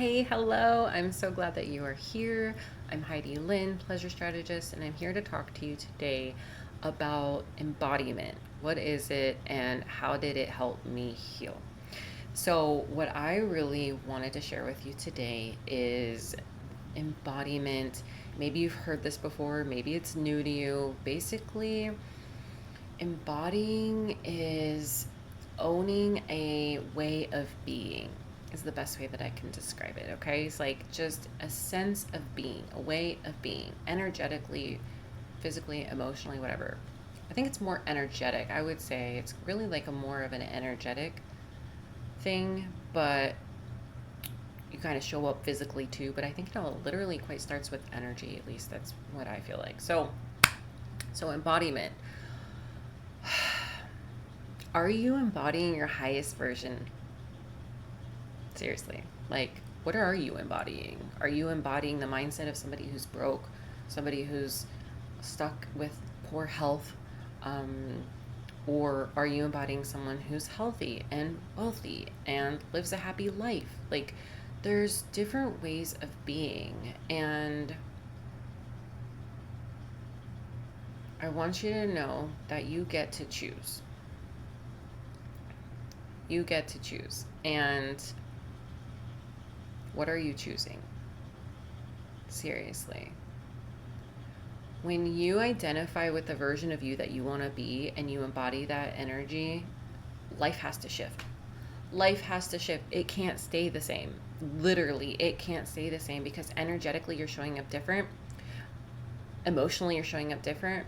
Hey, hello. I'm so glad that you are here. I'm Heidi Lynne, pleasure strategist, and I'm here to talk to you today about embodiment. What is it and how did it help me heal? So, what I really wanted to share with you today is embodiment. Maybe you've heard this before, maybe it's new to you. Basically, embodying is owning a way of being, is the best way that I can describe it. Okay, it's like just a sense of being, a way of being, energetically, physically, emotionally, whatever. I think it's more energetic. I would say it's really like a more of an energetic thing, but you kind of show up physically too. But I think it all literally quite starts with energy. At least that's what I feel like. So embodiment. Are you embodying your highest version? Seriously. Like, what are you embodying? Are you embodying the mindset of somebody who's broke, somebody who's stuck with poor health? Um, or are you embodying someone who's healthy and wealthy and lives a happy life? Like, there's different ways of being. And I want you to know that you get to choose. You get to choose. And what are you choosing? Seriously. When you identify with the version of you that you want to be and you embody that energy, life has to shift. Life has to shift. It can't stay the same. Literally, it can't stay the same because energetically you're showing up different. Emotionally, you're showing up different.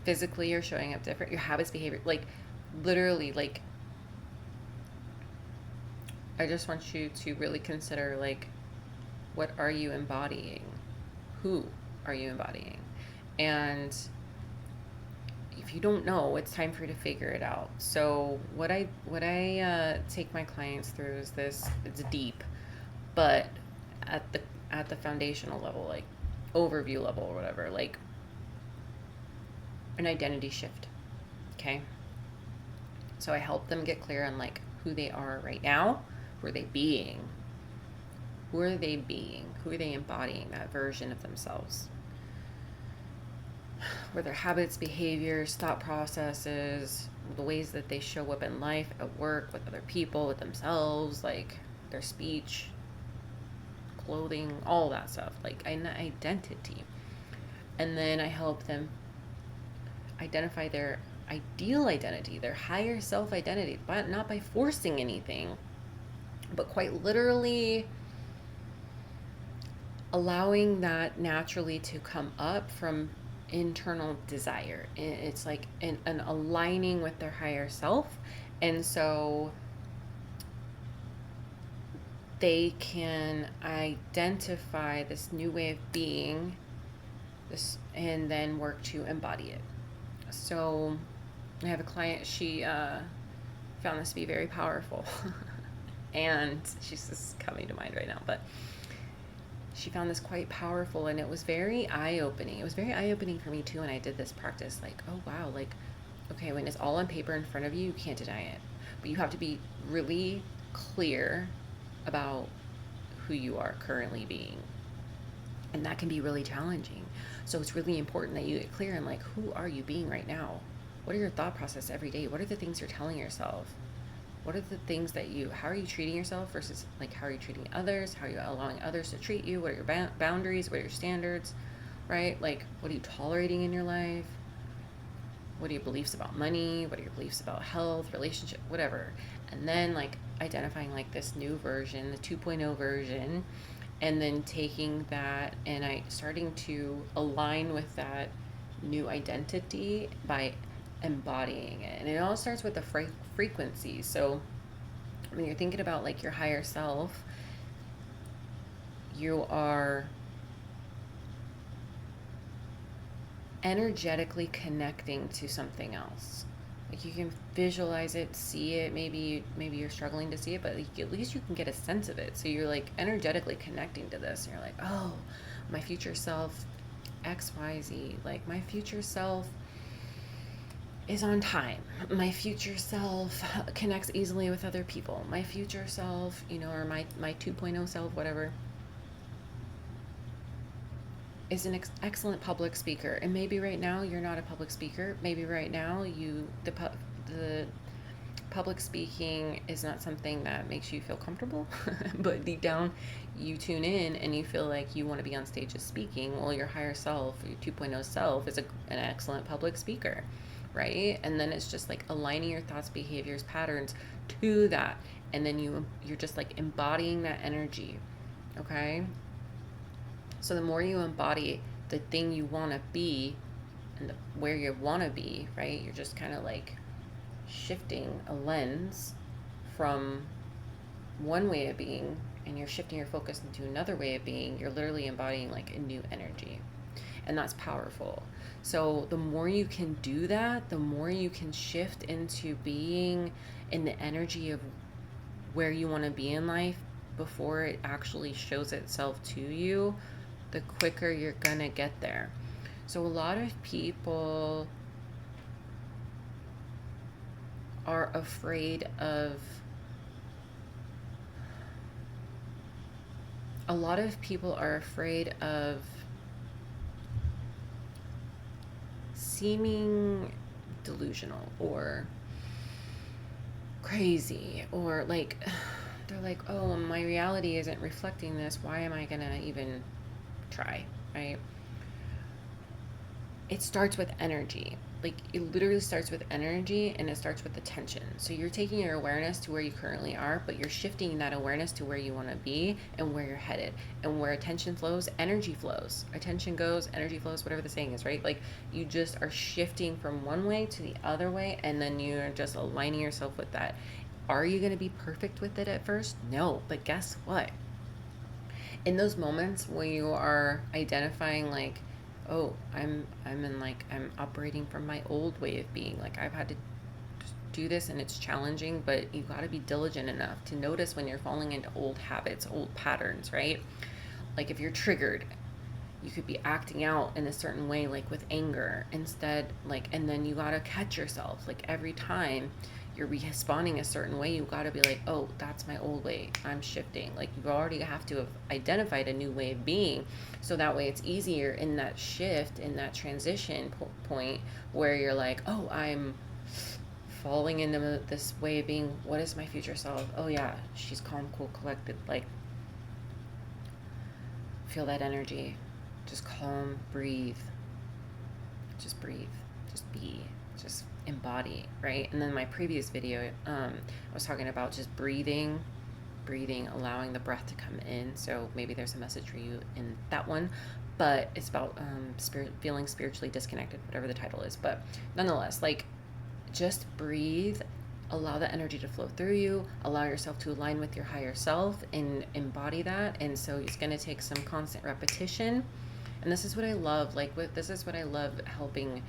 Physically, you're showing up different. Your habits, behavior, like literally, like I just want you to really consider like what are you embodying? Who are you embodying? And if you don't know, it's time for you to figure it out. So what I take my clients through is this. It's deep, but at the foundational level, like overview level or whatever, like an identity shift. Okay. So I help them get clear on like who they are right now, who are they being, who are they being, who are they embodying, that version of themselves. Where their habits, behaviors, thought processes, the ways that they show up in life, at work, with other people, with themselves, like their speech, clothing, all that stuff, like an identity. And then I help them identify their ideal identity, their higher self identity, but not by forcing anything, but quite literally allowing that naturally to come up from internal desire. It's like an aligning with their higher self. And so they can identify this new way of being this and then work to embody it. So I have a client, she found this to be very powerful. And she's just coming to mind right now, but she found this quite powerful and it was very eye-opening. It was very eye-opening for me too when I did this practice. Like, oh wow, like, okay, when it's all on paper in front of you, you can't deny it. But you have to be really clear about who you are currently being. And that can be really challenging. So it's really important that you get clear on like, who are you being right now? What are your thought process every day? What are the things you're telling yourself? What are the things that how are you treating yourself versus like how are you treating others? How are you allowing others to treat you? What are your boundaries? What are your standards? Right? Like, what are you tolerating in your life? What are your beliefs about money? What are your beliefs about health, relationship, whatever? And then like identifying like this new version, the 2.0 version, and then taking that and starting to align with that new identity by embodying it. And it all starts with the frequency. So when you're thinking about like your higher self, you are energetically connecting to something else. Like you can visualize it, see it. Maybe you're struggling to see it, but like, at least you can get a sense of it. So you're like energetically connecting to this, and you're like, oh, my future self, XYZ. Like my future self is on time. My future self connects easily with other people. My future self, or my 2.0 self, whatever, is an excellent public speaker. And maybe right now you're not a public speaker. Maybe right now the public speaking is not something that makes you feel comfortable, but deep down you tune in and you feel like you want to be on stages speaking. Well, your higher self, your 2.0 self, is an excellent public speaker, right? And then it's just like aligning your thoughts, behaviors, patterns to that, and then you're just like embodying that energy. Okay, so the more you embody the thing you want to be and where you want to be, right, you're just kind of like shifting a lens from one way of being, and you're shifting your focus into another way of being. You're literally embodying like a new energy, and that's powerful. So the more you can do that, the more you can shift into being in the energy of where you want to be in life before it actually shows itself to you, the quicker you're gonna get there. So a lot of people are afraid of seeming delusional or crazy, or like they're like, oh, my reality isn't reflecting this, why am I gonna even try, right? It starts with energy. Like, it literally starts with energy, and it starts with attention. So you're taking your awareness to where you currently are, but you're shifting that awareness to where you want to be and where you're headed. And where attention flows, energy flows. Attention goes, energy flows, whatever the saying is, right? Like, you just are shifting from one way to the other way, and then you're just aligning yourself with that. Are you going to be perfect with it at first? No, but guess what? In those moments when you are identifying like, oh, I'm operating from my old way of being, like I've had to do this and it's challenging, but you got to be diligent enough to notice when you're falling into old habits, old patterns, right? Like if you're triggered, you could be acting out in a certain way, like with anger instead, like, and then you got to catch yourself. Like every time you're responding a certain way, you got to be like, oh, that's my old way, I'm shifting. Like you already have to have identified a new way of being, so that way it's easier in that shift, in that transition point where you're like, oh, I'm falling into this way of being. What is my future self? Oh yeah, she's calm, cool, collected. Like, feel that energy. Just calm, breathe, just be, just embody, right? And then my previous video, I was talking about just breathing, allowing the breath to come in. So maybe there's a message for you in that one, but it's about feeling spiritually disconnected, whatever the title is. But nonetheless, like, just breathe, allow the energy to flow through you, allow yourself to align with your higher self and embody that. And so it's going to take some constant repetition. And this is what I love, this is what I love helping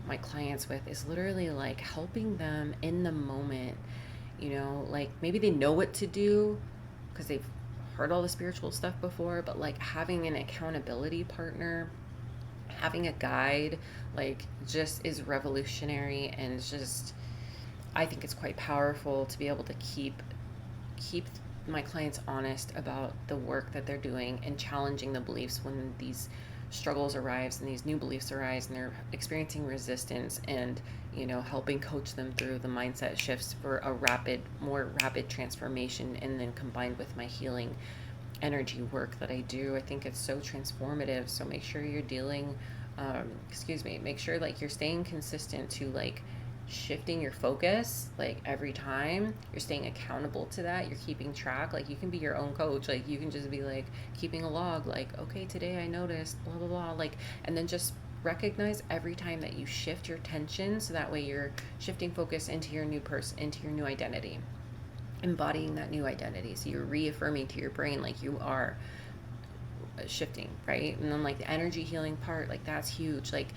my clients with, is literally like helping them in the moment. Like maybe they know what to do because they've heard all the spiritual stuff before, but like having an accountability partner, having a guide, like just is revolutionary. And just, I think it's quite powerful to be able to keep my clients honest about the work that they're doing and challenging the beliefs when these struggles arise and these new beliefs arise and they're experiencing resistance, and helping coach them through the mindset shifts for a more rapid transformation. And then combined with my healing energy work that I do, I think it's so transformative. So make sure you're make sure like you're staying consistent to like shifting your focus, like every time you're staying accountable to that, you're keeping track. Like you can be your own coach, like you can just be like keeping a log, like, okay, today I noticed blah blah blah, like, and then just recognize every time that you shift your attention, so that way you're shifting focus into your new person, into your new identity, embodying that new identity. So you're reaffirming to your brain like you are shifting, right? And then like the energy healing part, like that's huge. Like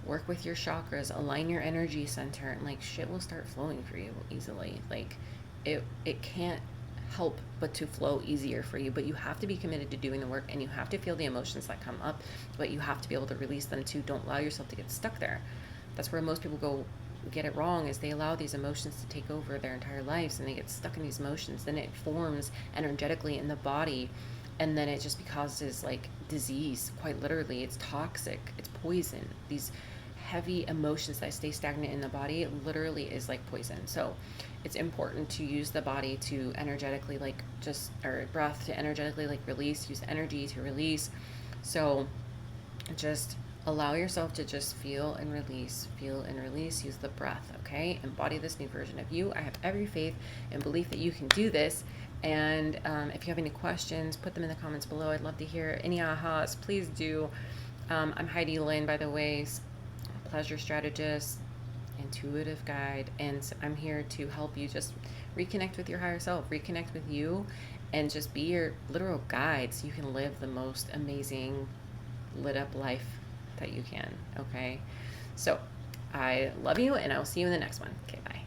work with your chakras, align your energy center, and like shit will start flowing for you easily. Like it can't help but to flow easier for you, but you have to be committed to doing the work, and you have to feel the emotions that come up, but you have to be able to release them too. Don't allow yourself to get stuck there. That's where most people go get it wrong is they allow these emotions to take over their entire lives, and they get stuck in these emotions. Then it forms energetically in the body, and then it just causes like disease. Quite literally, it's toxic, it's poison. These heavy emotions that stay stagnant in the body, it literally is like poison. So it's important to use the body to energetically like just, or breath to energetically like release, use energy to release. So just allow yourself to just feel and release, use the breath. Okay, embody this new version of you. I have every faith and belief that you can do this. And if you have any questions, put them in the comments below. I'd love to hear any ahas. Please do. I'm Heidi Lynne, by the way, pleasure strategist, intuitive guide, and I'm here to help you just reconnect with your higher self, reconnect with you, and just be your literal guide so you can live the most amazing lit up life that you can. Okay, so I love you, and I'll see you in the next one. Okay, bye.